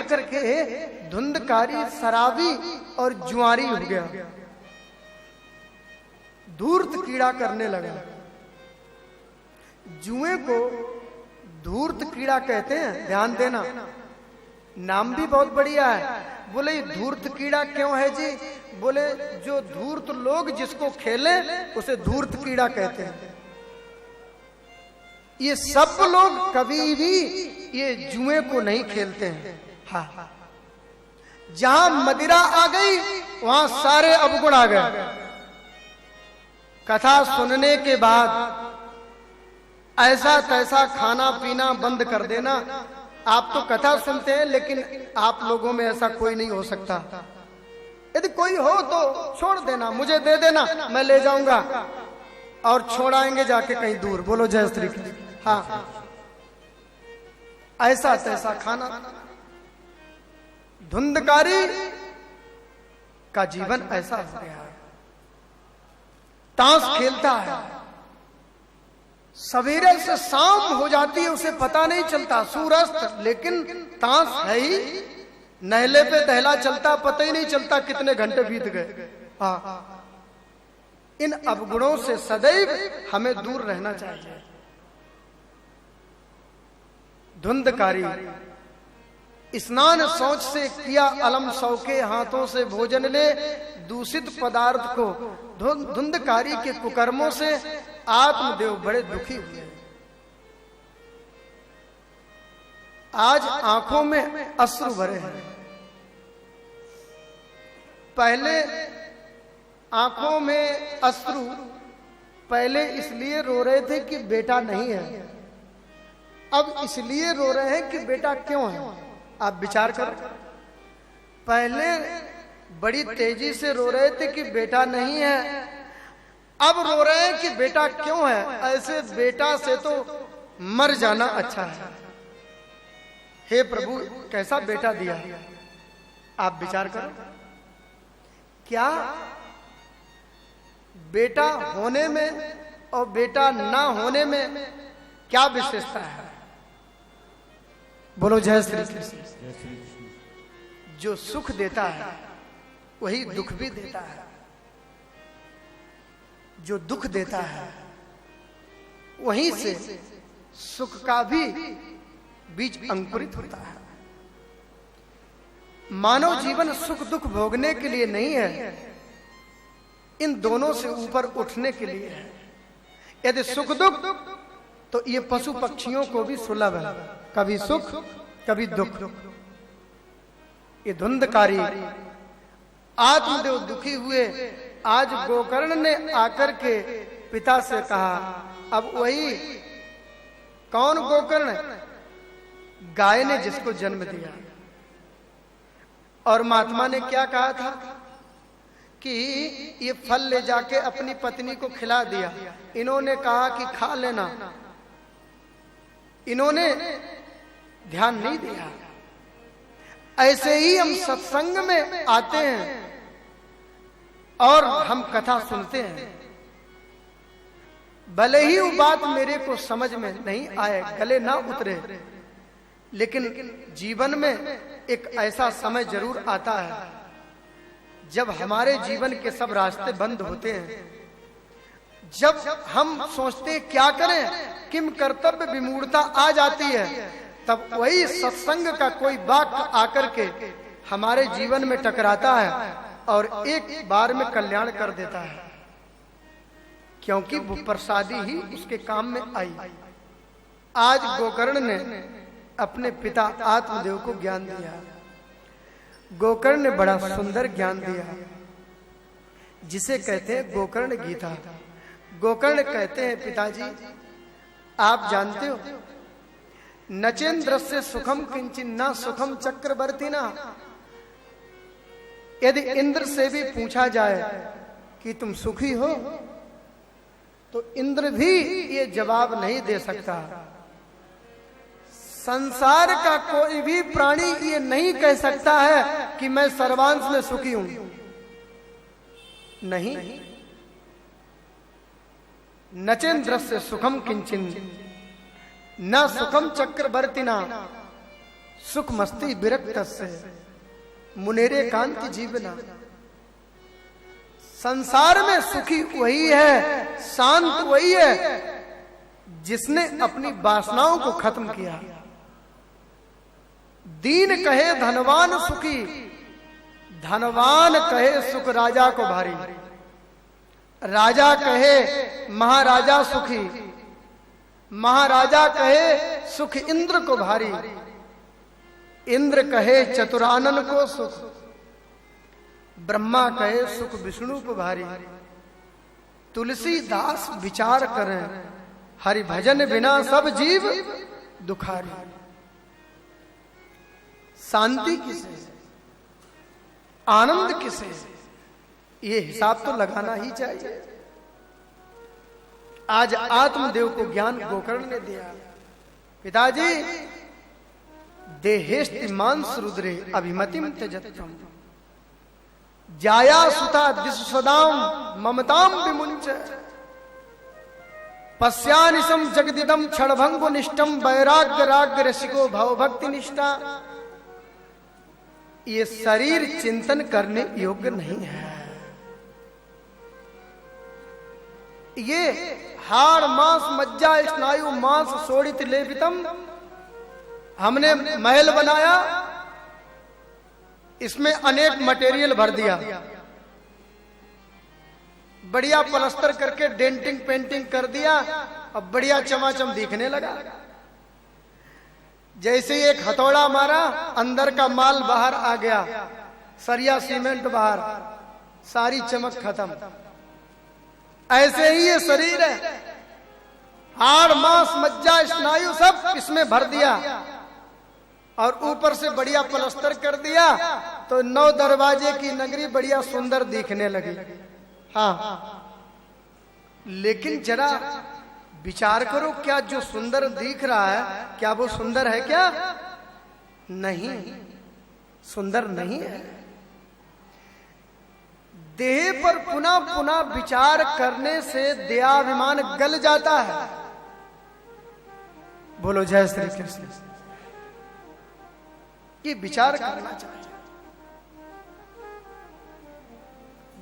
करके धुंधकारी, शराबी और जुआरी हो गया, धूर्त कीड़ा करने लगा। जुए को धूर्त कीड़ा कहते हैं, ध्यान देना, नाम भी बहुत बढ़िया है। बोले धूर्त कीड़ा क्यों है जी? बोले जो धूर्त लोग जिसको खेले उसे धूर्त कीड़ा कहते हैं। ये सब लोग कभी भी ये जुए को नहीं खेलते हैं। हाँ, जहां मदिरा आ गई वहां सारे अवगुण आ गए। कथा सुनने के बाद ऐसा तैसा खाना पीना बंद कर देना। आप तो कथा सुनते हैं, लेकिन आप लोगों में ऐसा कोई नहीं हो सकता। यदि कोई हो तो छोड़ देना, मुझे दे देना, मैं ले जाऊंगा और छोड़ाएंगे जाके कहीं दूर। बोलो जय श्री कृष्ण। हाँ, ऐसा तैसा खाना। धुंधकारी का जीवन ऐसा हो गया है। ताश खेलता है, सवेरे से शाम हो जाती है उसे पता नहीं चलता, सूर्यास्त, लेकिन ताश है ही, नहले पे दहला चलता, पता ही नहीं चलता कितने घंटे बीत गए। हाँ, इन अवगुणों से सदैव हमें दूर रहना चाहिए। धुंधकारी, स्नान शौच से किया अलम सौके, हाथों से भोजन ले दूषित पदार्थ को। धुंधकारी के कुकर्मों से आत्मदेव बड़े दुखी हुए। आज आंखों में अश्रु भरे हैं। पहले आंखों में अश्रु पहले इसलिए रो रहे थे कि बेटा नहीं है, अब इसलिए रो रहे हैं कि बेटा क्यों है। आप विचार करो, पहले बड़ी तेजी से रो रहे थे कि बेटा नहीं है, अब रो रहे हैं कि बेटा क्यों है। ऐसे बेटा से तो मर जाना अच्छा है। हे प्रभु, कैसा बेटा दिया। आप विचार करो, क्या बेटा होने में और बेटा ना होने में क्या विशेषता है? बोलो जय श्री कृष्ण। जो सुख देता है वही दुख भी देता है, जो दुख देता है वहीं से सुख का भी बीज अंकुरित होता है। मानव जीवन सुख दुख भोगने के लिए नहीं है, इन दोनों से ऊपर उठने के लिए है। यदि सुख दुख तो ये पशु पक्षियों को भी सुलभ है, कभी सुख कभी दुख। ये धुंधकारी आत्मदेव दुखी हुए। आज गोकर्ण ने आकर के पिता से कहा, अब वही कौन गोकर्ण? गाय ने जिसको जन्म दिया। और महात्मा ने क्या कहा था कि ये फल ले जाके अपनी पत्नी को खिला दिया। इन्होंने कहा कि खा लेना, इन्होंने ध्यान नहीं दिया। ऐसे ही हम सत्संग में आते हैं और हम कथा सुनते हैं, भले ही वो बात मेरे को समझ में नहीं आए, गले ना उतरे, लेकिन जीवन में एक ऐसा समय जरूर आता है जब हमारे जीवन के सब रास्ते बंद होते हैं। जब हम सोचते हैं क्या करें, किम कर्तव्य विमूढ़ता आ जाती है, तब वही सत्संग का कोई वाक्य आकर के हमारे जीवन में टकराता है और एक बार में कल्याण कर देता है, क्योंकि वो प्रसादी ही उसके काम में आई। आज गोकर्ण ने अपने पिता आत्मदेव को ज्ञान दिया। गोकर्ण ने बड़ा सुंदर ज्ञान दिया, जिसे कहते हैं गोकर्ण गीता। गोकर्ण कहते हैं, पिताजी आप जानते हो, नचेंद्र से सुखम किंचिन न सुखम चक्रवर्ती ना। यदि इंद्र से भी पूछा जाए कि तुम सुखी हो, तो इंद्र भी ये जवाब नहीं दे सकता। संसार का कोई भी प्राणी ये नहीं कह सकता है कि मैं सर्वांश में सुखी हूं। नहीं, नचेंद्र से सुखम किंचिन न सुखम चक्रवर्ती ना। सुख मस्ती विरक्त से मुनेरे कांति जीवना। संसार में सुखी वही है, शांत वही है जिसने अपनी वासनाओं को खत्म किया। दीन कहे धनवान सुखी, धनवान कहे सुख राजा को भारी। राजा कहे महाराजा सुखी, महाराजा कहे सुख इंद्र को भारी। इंद्र कहे चतुरानन को सुख, ब्रह्मा कहे सुख विष्णु को भारी। तुलसीदास विचार करें, हरि भजन बिना सब जीव दुखारी। शांति किसे, आनंद किसे, ये हिसाब तो लगाना ही चाहिए। आज आत्मदेव को ज्ञान गोकर्ण ने दिया। पिताजी देहेस्ति मांस रुद्रे अभिमतिम त्यजत्यम, जाया सुता दिशदाम ममताम विमुंच। पश्यानिशम जगदिदम क्षणभंगो निष्ठम वैराग्य राग रसिको भव भक्ति निष्ठा। ये शरीर चिंतन करने योग्य नहीं है। ये हाड़ मांस मज्जा स्नायु मांस शोड़ित लेपितम, हमने महल बनाया, इसमें अनेक मटेरियल भर दिया, बढ़िया प्लास्टर करके डेंटिंग पेंटिंग कर दिया, अब बढ़िया चमाचम दिखने लगा। जैसे एक हथौड़ा मारा, अंदर का माल बाहर आ गया, सरिया सीमेंट बाहर, सारी चमक खत्म। ऐसे ही ये शरीर है, हाड़ मांस मज्जा स्नायु सब इसमें भर दिया और ऊपर से बढ़िया प्लास्टर कर दिया, तो 9 दरवाजे की नगरी बढ़िया सुंदर दिखने लगी। हाँ, लेकिन जरा विचार करो, क्या जो सुंदर दिख रहा है क्या वो सुंदर है? क्या नहीं, सुंदर नहीं है। देह पर पुनः पुनः विचार करने से दयाभिमान गल जाता है। बोलो जय श्री कृष्ण। ये विचार करना चाहिए।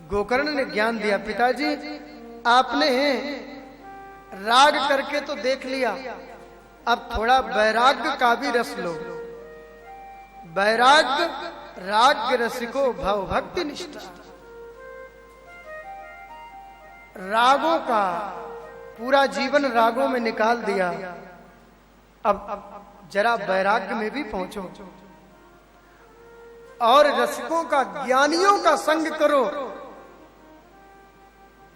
गोकर्ण ने ज्ञान दिया, पिताजी आपने राग करके तो देख लिया, अब थोड़ा वैराग्य का भी रस लो। वैराग्य राग रसिको भव भक्ति निष्ठा। रागों का पूरा जीवन रागों में निकाल दिया, अब जरा वैराग्य में भी पहुंचो और रसिकों का, ज्ञानियों का संग करो,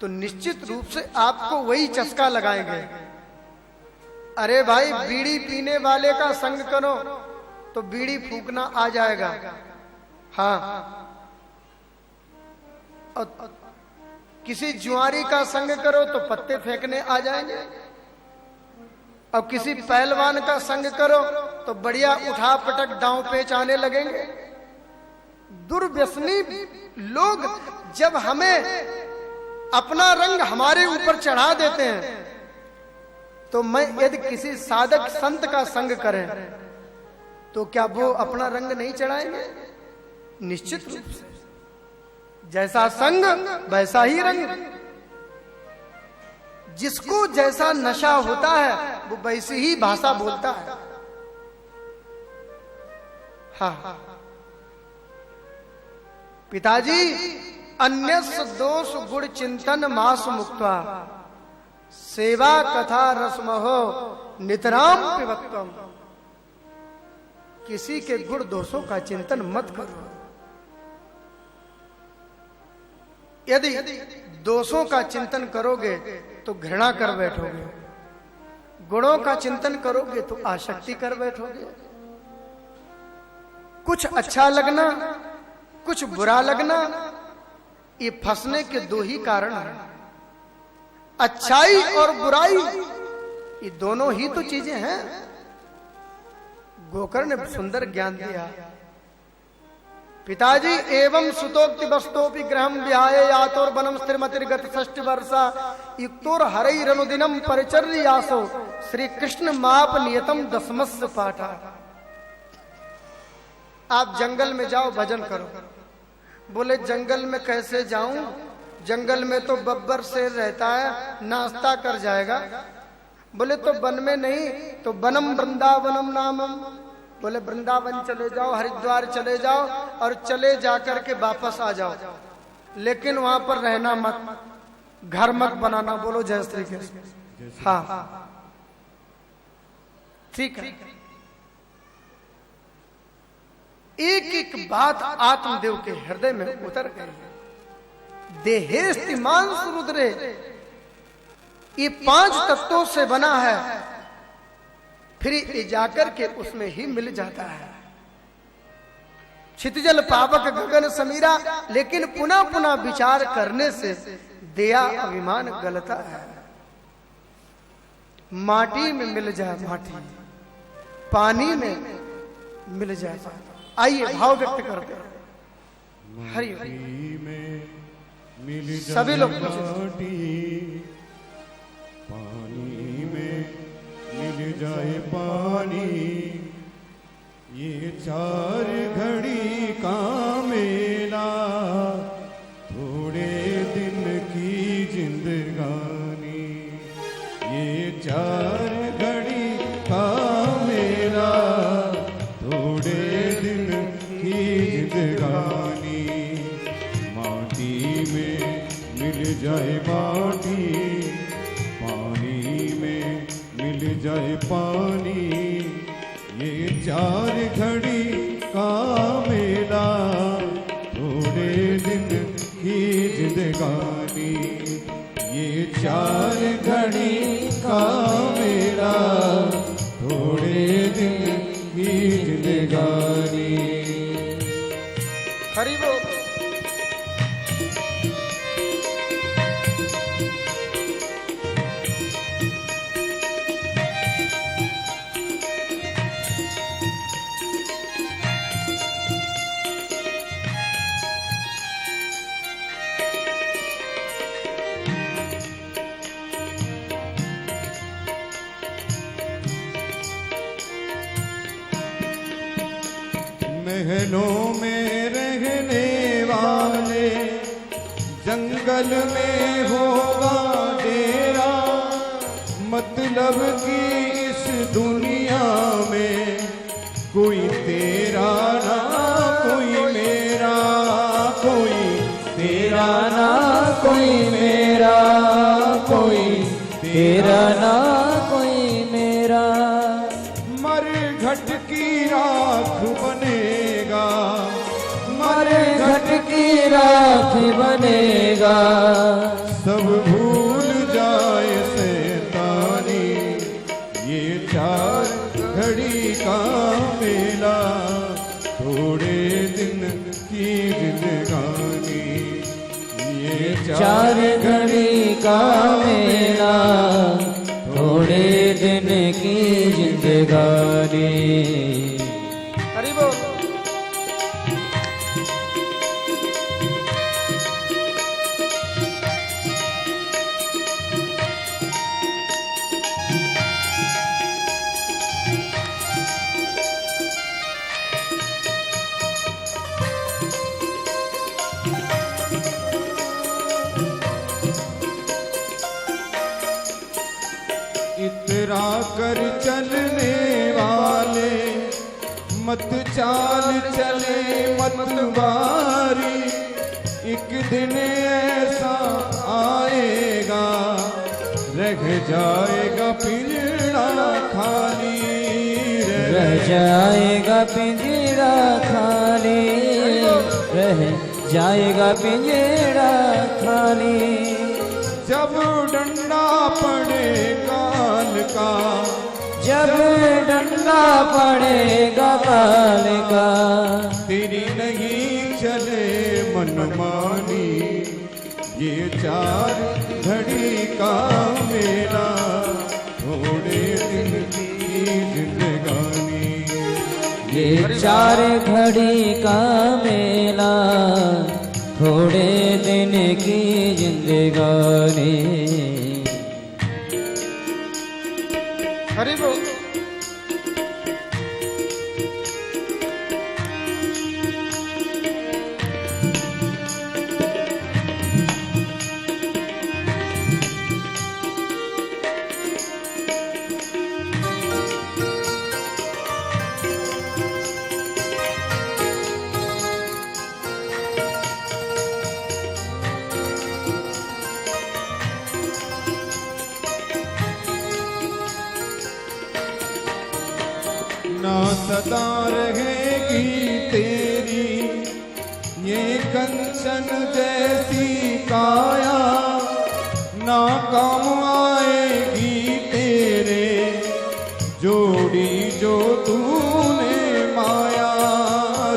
तो निश्चित रूप से आपको वही चस्का लगाएंगे। अरे भाई, बीड़ी पीने वाले का संग करो तो बीड़ी फूकना आ जाएगा। हाँ, और किसी जुआरी का संग करो तो पत्ते फेंकने आ जाएंगे, और किसी पहलवान का संग करो तो बढ़िया उठा पटक दांव पेच आने लगेंगे। दुर्व्यसनी लोग जब हमें अपना रंग हमारे ऊपर चढ़ा देते हैं, तो मैं यदि किसी साधक संत का संग करें तो क्या वो अपना रंग नहीं चढ़ाएंगे? निश्चित रूप से। जैसा संग वैसा ही रंग। जिसको जैसा नशा होता है वो वैसी ही भाषा बोलता है। हाँ, पिताजी अन्यस्य दोष गुण चिंतन मास मुक्त्वा, सेवा कथा रसमहो नितराम पिबत्वम। किसी के गुण दोषों का चिंतन मत करो। यदि दोषों का चिंतन करोगे तो घृणा कर बैठोगे, गुणों का चिंतन करोगे तो आसक्ति कर बैठोगे। कुछ अच्छा लगना, कुछ बुरा लगना, ये फंसने के 2 ही कारण हैं। अच्छाई और बुराई, ये दोनों ही तो चीजें हैं। गोकर्ण ने सुंदर ज्ञान दिया। पिताजी एवं सुतोक्ति वस्तोपि ग्रहम विहाय यातोर वनम स्थिरमतिर्गत 6 वर्षा युक्तोर हरैरनुदिनम परिचर्यासो श्री कृष्ण माप नियतम 10मस्य पाठा। आप जंगल में जाओ भजन करो। बोले जंगल में कैसे जाऊं, जंगल में तो बब्बर शेर रहता है, नाश्ता कर जाएगा। बोले तो वन में नहीं तो वनम वृंदावनम नामम। बोले वृंदावन चले जाओ, हरिद्वार चले जाओ और चले जाकर के वापस आ जाओ, लेकिन वहां पर रहना मत, घर मत बनाना। बोलो जय श्री कृष्ण। हाँ ठीक है। एक एक बात आत्मदेव के हृदय में उतर गई। देहेस्ति मांस रुद्रे, ये 5 तत्वों से बना है, फिर ये जाकर के उसमें ही मिल जाता है। क्षितिजल पावक गगन समीरा, लेकिन पुनः पुनः विचार करने से दया अभिमान गलता है। माटी में मिल जाए माटी, पानी में मिल जाए पानी। आइए भाव व्यक्त करते हैं। हरि सभी लोग पानी में मिल जाए पानी, ये 4 घड़ी का मेला, थोड़े दिन की जिंदगानी। ये 4 घड़ी का मेला, थोड़े दिन की जिंदगानी। माटी में मिल जाए माटी, पानी में मिल जाए पानी। ये 4 घड़ी का मेला, थोड़े दिन की जिंदगानी। ये 4 घड़ी का मेला, थोड़े दिन की जिंदगानी। हरि बोल। महलों में रहने वाले, जंगल में होगा डेरा। मतलब कि इस दुनिया में कोई तेरा ना कोई मेरा, कोई तेरा ना कोई मेरा, कोई तेरा ना कोई मेरा। मर घट की राख बनेगा, मर घट की राख बनेगा। सब भूल जाए शैतानी, ये 4 घड़ी का मेला, थोड़े दिन की जिंदगानी। ये 4 घड़ी का मेला, थोड़े दिन की जिंदगानी। हरि बोल। इतरा कर चलने वाले, मत चाल चले मतवारी। एक दिन ऐसा आएगा, रह जाएगा पिंजरा खाली, रह जाएगा पिंजरा खाली, रह जाएगा पिंजरा खाली। जब डंडा पड़े काल का, जब डंडा पड़ेगा काल का। तेरी नहीं चले मनमानी, ये 4 घड़ी का मेला, थोड़े दिन की जिंदगानी। ये 4 घड़ी का मेला, थोड़े दिन की जिंदगानी। हरि बोल। सदा रहेगी तेरी ये कंचन जैसी काया, ना काम आएगी तेरे जोड़ी जो तूने माया,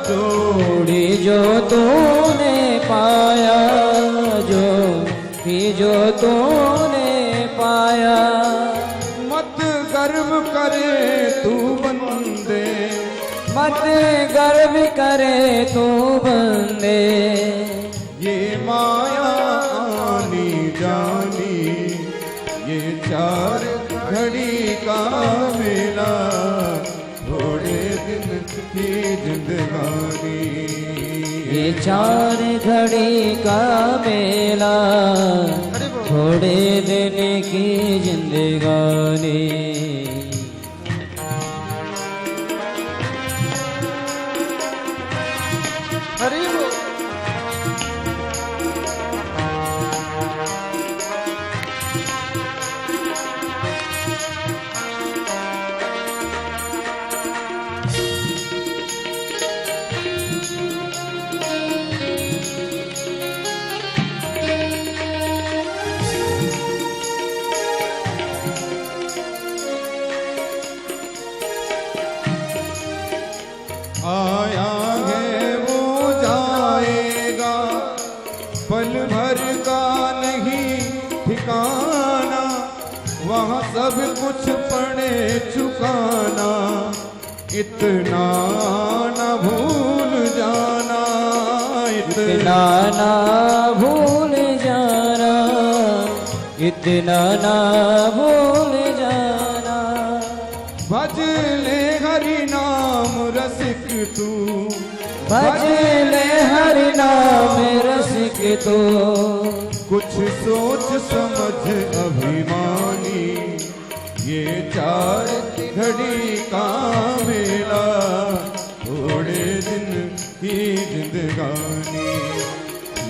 जोड़ी जो तूने पाया, जो तूने पाया। मत गर्व करे तू बंदे, मत गर्व करे तू बंदे, ये माया आनी जानी, ये चार घड़ी का मेला, थोड़े दिन की जिंदगानी, ये चार घड़ी का मेला, थोड़े दिन की जिंदगानी। हरि बोल। आया है वो जाएगा, पल भर का नहीं ठिकाना, वहाँ सब कुछ पड़े चुकाना, इतना न भूल जाना, इतना ना भूल जाना, इतना ना भूल जाना। भज ले हरि नाम रसिक तू, भज ले हरि नाम रसिक तू, कुछ सोच समझ अभिमानी, ये चार घड़ी का मेला, थोड़े दिन की जिंदगानी,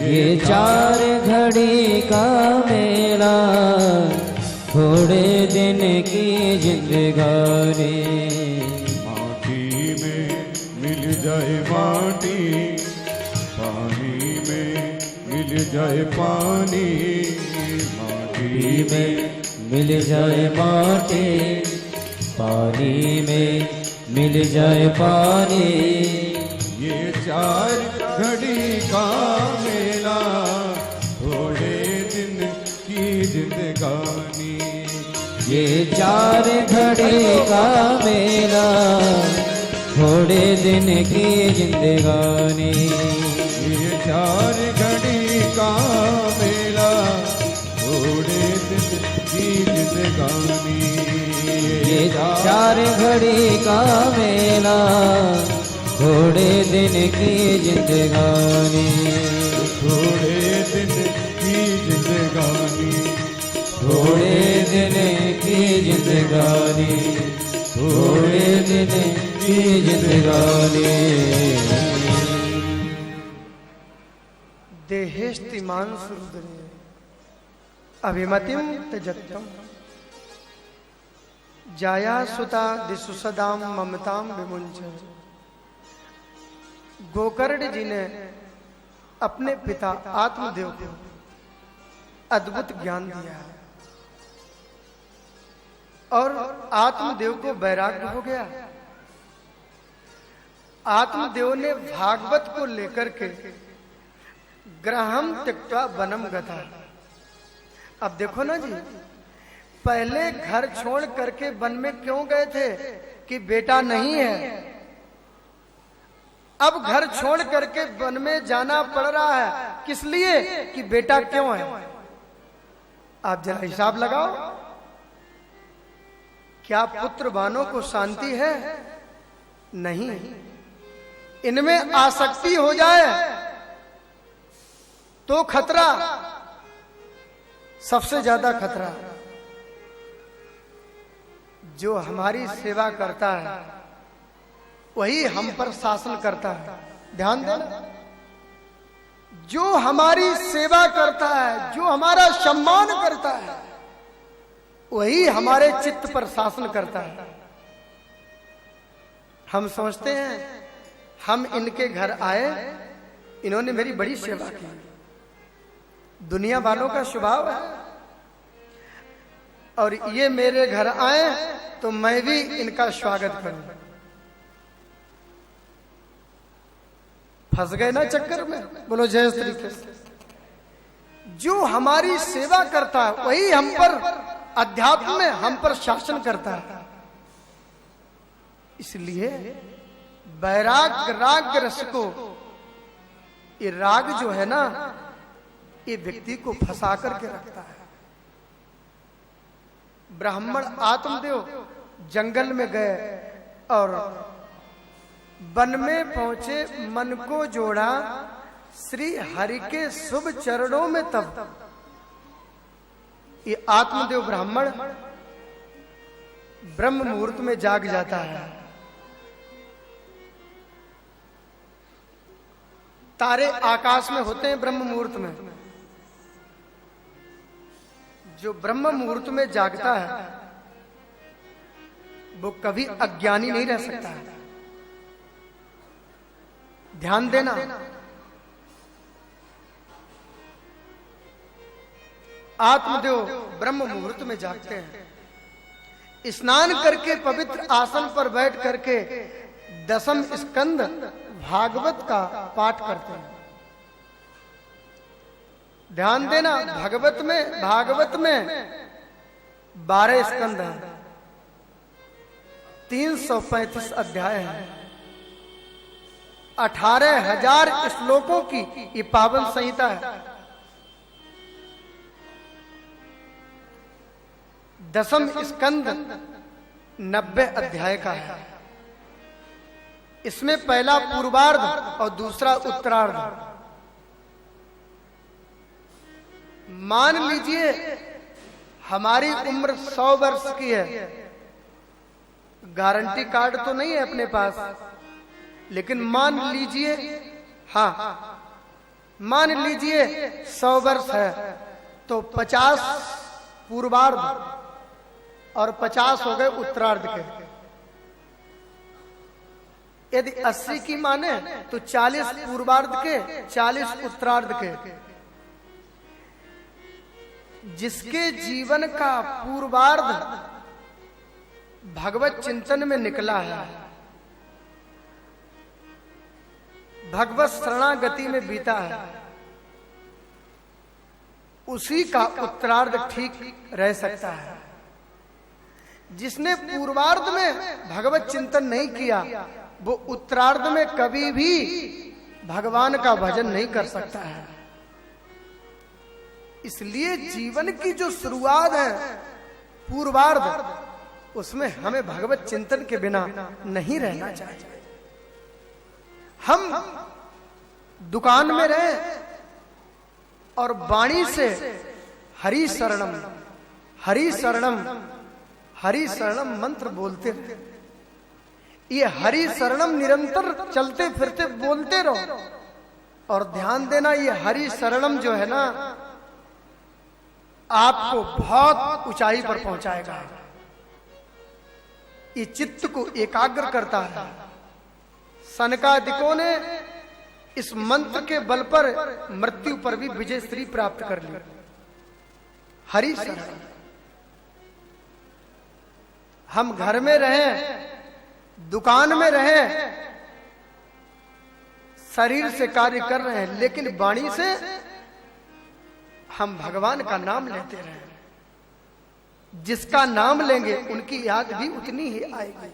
ये चार घड़ी का मेला, थोड़े दिन की जिंदगानी। माटी में मिल जाए माटी, पानी में मिल जाए पानी, माटी में मिल जाए माटी, पानी में मिल जाए पानी, ये चार घड़ी का मेला, थोड़े दिन की जिंदगानी, ये चार घड़ी का मेला, थोड़े दिन की जिंदगानी। ये चार घड़ी का मेला, थोड़े दिन की जिंदगानी, ये चार घड़ी का मेला, थोड़े दिन की जिंदगानी, थोड़े दिन की जिंदगानी, थोड़े दिन की जिंदगानी, थोड़े दिन की जिंदगानी। देहेस्तिमान सुरुद्री अभिमतिम त्यजत्यम, जाया सुता दिशु सदाम ममताम विमुंच। गोकर्ण जी ने अपने पिता आत्मदेव को अद्भुत ज्ञान दिया है और आत्मदेव को वैराग्य हो गया। आत्मदेव ने भागवत को लेकर के ग्रहम त्यक्त्वा वनम गता। अब देखो ना जी, पहले घर छोड़ करके वन में क्यों गए थे कि बेटा नहीं है, अब घर छोड़ करके वन में जाना पड़ रहा है किस लिए कि बेटा क्यों है। आप जरा हिसाब लगाओ, क्या पुत्रवानों को शांति है? नहीं, इनमें आसक्ति हो जाए तो खतरा, सबसे ज्यादा खतरा। जो हमारी सेवा करता है वही हम पर शासन करता है। ध्यान देना, जो हमारी सेवा करता है, जो हमारा सम्मान करता है, वही हमारे चित्त पर शासन करता है। हम सोचते हैं हम इनके घर आए, इन्होंने मेरी बड़ी सेवा की। दुनिया वालों का स्वभाव है, और ये मेरे घर आए तो मैं भी इनका स्वागत करूं। फंस गए ना चक्कर में। बोलो जय श्री कृष्ण। जो हमारी सेवा करता है वही हम पर अध्यात्म में हम पर शासन करता है। इसलिए वैराग राग रस को, ये राग जो है ना, ये व्यक्ति को फंसा करके रखता है। ब्राह्मण आत्मदेव जंगल में गए और वन में पहुंचे, मन को जोड़ा श्री हरि के शुभ चरणों में। तब ये आत्मदेव ब्राह्मण ब्रह्म मुहूर्त में जाग जाता है। तारे आकाश में होते हैं ब्रह्म मुहूर्त में। जो ब्रह्म मुहूर्त में जागता है वो कभी अज्ञानी नहीं रह सकता है। ध्यान देना, आत्मदेव ब्रह्म मुहूर्त में जागते हैं। स्नान करके पवित्र आसन पर बैठ करके दसम स्कंद भागवत का पाठ करते हैं। ध्यान देना, भागवत में 12 स्कंद हैं, 335 अध्याय हैं, 18,000 श्लोकों की ये पावन संहिता है। दसम स्कंद 90 अध्याय का है। इसमें पहला पूर्वार्ध और दूसरा उत्तरार्ध। मान लीजिए हमारी उम्र 100 वर्ष की है, गारंटी कार्ड तो नहीं है अपने पास, लेकिन मान लीजिए, हाँ मान लीजिए 100 वर्ष है, तो 50 पूर्वार्ध और 50 हो गए उत्तरार्ध के। यदि 80 की माने तो 40 पूर्वार्ध के, 40 उत्तरार्ध के। जिसके जीवन का पूर्वार्ध भगवत चिंतन में निकला है, भगवत शरणागति में बीता है, उसी का उत्तरार्ध ठीक रह सकता है। जिसने पूर्वार्ध में भगवत चिंतन नहीं किया वो उत्तरार्ध में कभी भी भगवान का भजन नहीं कर सकता है। इसलिए जीवन की जो शुरुआत है पूर्वार्ध, उसमें हमें भगवत चिंतन के बिना नहीं रहना चाहिए। हम दुकान में रहे और वाणी से हरि शरणम हरि शरणम हरि शरणम मंत्र बोलते रहे। ये हरि शरणम निरंतर चलते फिरते बोलते रहो। और ध्यान देना, ये हरि शरणम जो है ना, आपको बहुत ऊंचाई पर पहुंचाएगा। ये चित्त को एकाग्र करता है। सनकादिकों ने इस मंत्र के बल पर मृत्यु पर भी विजय श्री प्राप्त कर ली। हरि शरणम। हम घर में रहें, दुकान में रहें, शरीर से कार्य कर रहे हैं, लेकिन वाणी से हम भगवान का नाम लेते रहे। जिसका नाम लेंगे उनकी याद भी उतनी ही आएगी।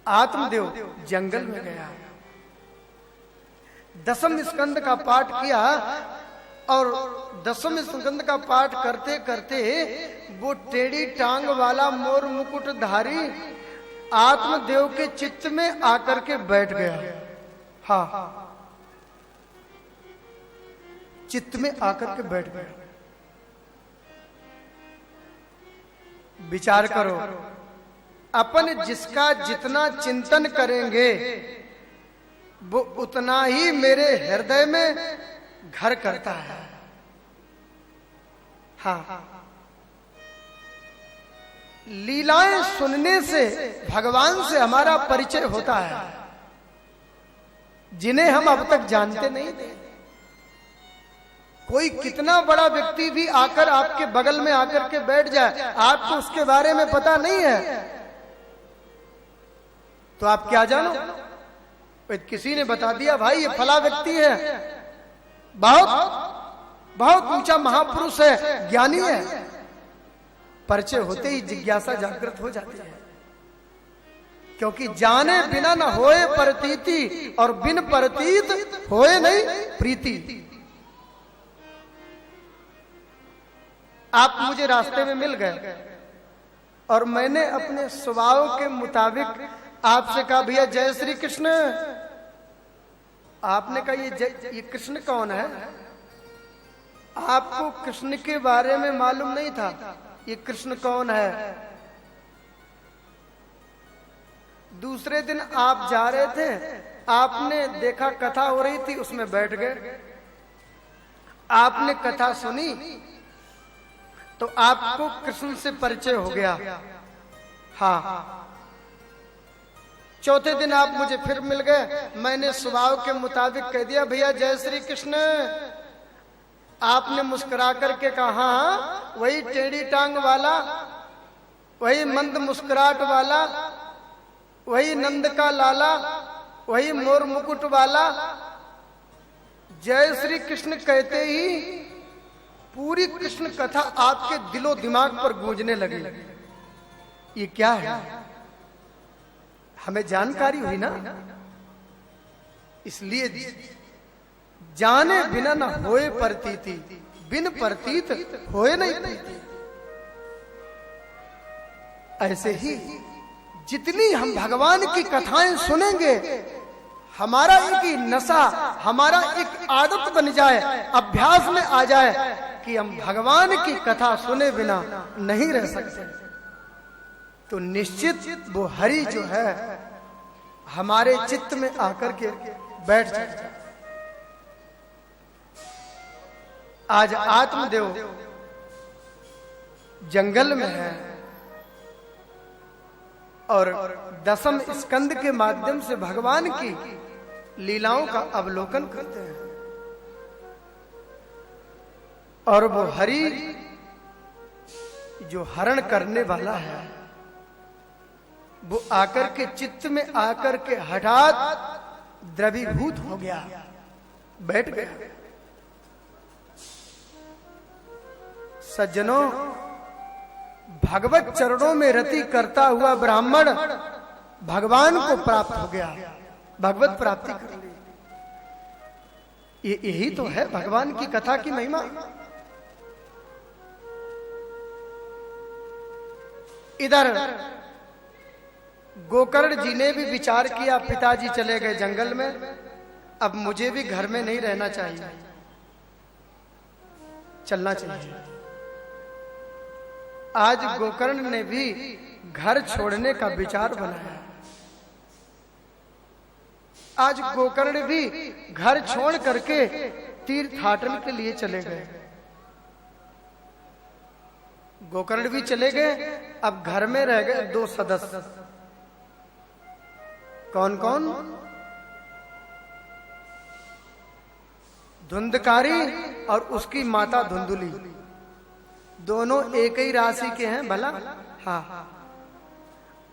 आत्मदेव जंगल में गया, दसम स्कंद का पाठ किया, और दसम स्कंद का पाठ करते करते वो टेढ़ी टांग वाला मोर मुकुटधारी आत्मदेव के चित्त में आकर के बैठ गया। हाँ, चित्त में आकर के बैठ गया। विचार करो, अपन जिसका जितना चिंतन करेंगे वो उतना ही मेरे हृदय में घर करता है। हाँ, लीलाएं सुनने से भगवान से हमारा परिचय होता है, जिन्हें हम अब तक जानते नहीं थे। कोई कितना बड़ा व्यक्ति भी आकर आपके बगल में आकर के बैठ जाए, आपको उसके बारे में पता नहीं है, तो आप क्या जानो? किसी ने बता दिया भाई ये फला व्यक्ति है, बहुत बहुत ऊंचा महापुरुष है, ज्ञानी है, परिचय होते ही जिज्ञासा जागृत हो जाती है। क्योंकि जाने बिना न होए प्रतीति, और बिन प्रतीत होए नहीं प्रीति। आप मुझे रास्ते में मिल गए और मैंने अपने स्वभाव के मुताबिक आपसे कहा भैया जय श्री कृष्ण। आपने कहा ये कृष्ण कौन है? आपको कृष्ण के बारे में मालूम नहीं था, ये कृष्ण कौन है। दूसरे दिन आप जा रहे थे, आपने देखा कथा हो रही थी, उसमें बैठ गए, आपने कथा सुनी तो आपको कृष्ण से परिचय हो गया। हाँ, चौथे दिन आप मुझे फिर मिल गए, मैंने स्वभाव के मुताबिक कह दिया भैया जय श्री कृष्ण। आपने मुस्कुरा करके कहा हाँ, वही टेढ़ी टांग वाला, वही मंद मुस्कुराहट वाला, वही नंद का लाला, वही मोर मुकुट वाला। जय श्री कृष्ण कहते ही पूरी कृष्ण कथा आपके दिलो दिमाग पर गूंजने लगी। ये क्या है? हमें जानकारी हुई ना, इसलिए जाने बिना न होए प्रतीति, बिन प्रतीत होए नहीं प्रीति। ऐसे ही जितनी हम भगवान की कथाएं सुनेंगे, हमारा एक नशा, हमारा एक आदत बन जाए, अभ्यास में आ जाए कि हम भगवान की कथा सुने बिना नहीं रह सकते, तो निश्चित वो हरि जो है हमारे चित्त में आकर के बैठ जाए। आज आत्मदेव जंगल में है और दसम स्कंद के माध्यम से भगवान की लीलाओं का अवलोकन करते हैं। और वो हरि जो हरण करने वाला है, वो आकर के चित्त में आकर के हठात द्रवीभूत हो गया, बैठ गया। सज्जनों, भगवत चरणों में रति करता हुआ ब्राह्मण भगवान को प्राप्त हो गया, भगवत प्राप्ति कर ली। यही तो है भगवान की कथा की महिमा। इधर गोकर्ण जी ने भी विचार किया, पिताजी चले गए जंगल में, अब मुझे भी घर में नहीं रहना चाहिए, चलना चाहिए। आज गोकर्ण ने भी घर छोड़ने का विचार बनाया। आज गोकर्ण भी घर छोड़ करके तीर्थाटन के लिए चले गए। गोकर्ण भी चले गए, अब घर में रह गए दो सदस्य। कौन कौन? धुंधकारी और उसकी माता धुंधुली, दोनों एक ही राशि के हैं भला। हाँ,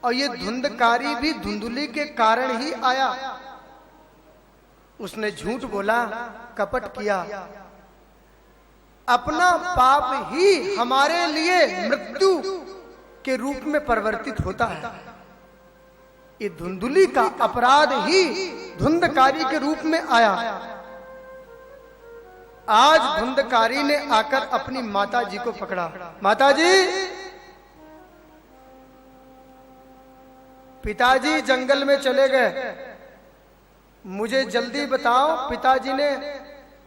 और ये धुंधकारी भी धुंधुली के कारण ही आया। उसने झूठ बोला, कपट किया, अपना पाप ही हमारे लिए मृत्यु के रूप में परिवर्तित होता है। ये धुंधुली का अपराध ही धुंधकारी के रूप में आया। आज धुंधकारी ने आकर अपनी माताजी को पकड़ा। माताजी, पिताजी जंगल में चले गए, मुझे जल्दी बताओ पिताजी ने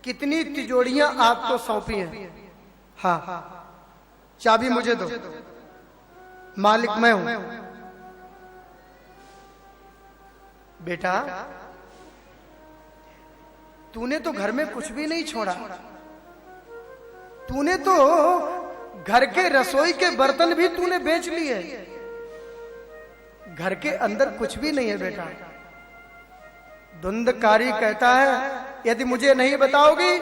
कितनी तिजोरियां आपको सौंपी हैं? हाँ, चाबी मुझे दो, मालिक मैं हूं। बेटा, तूने तो घर में कुछ भी नहीं छोड़ा, तूने तो घर के रसोई के बर्तन भी तूने बेच लिए, घर के अंदर कुछ भी नहीं है बेटा। धुंधकारी कहता है यदि मुझे नहीं बताओगी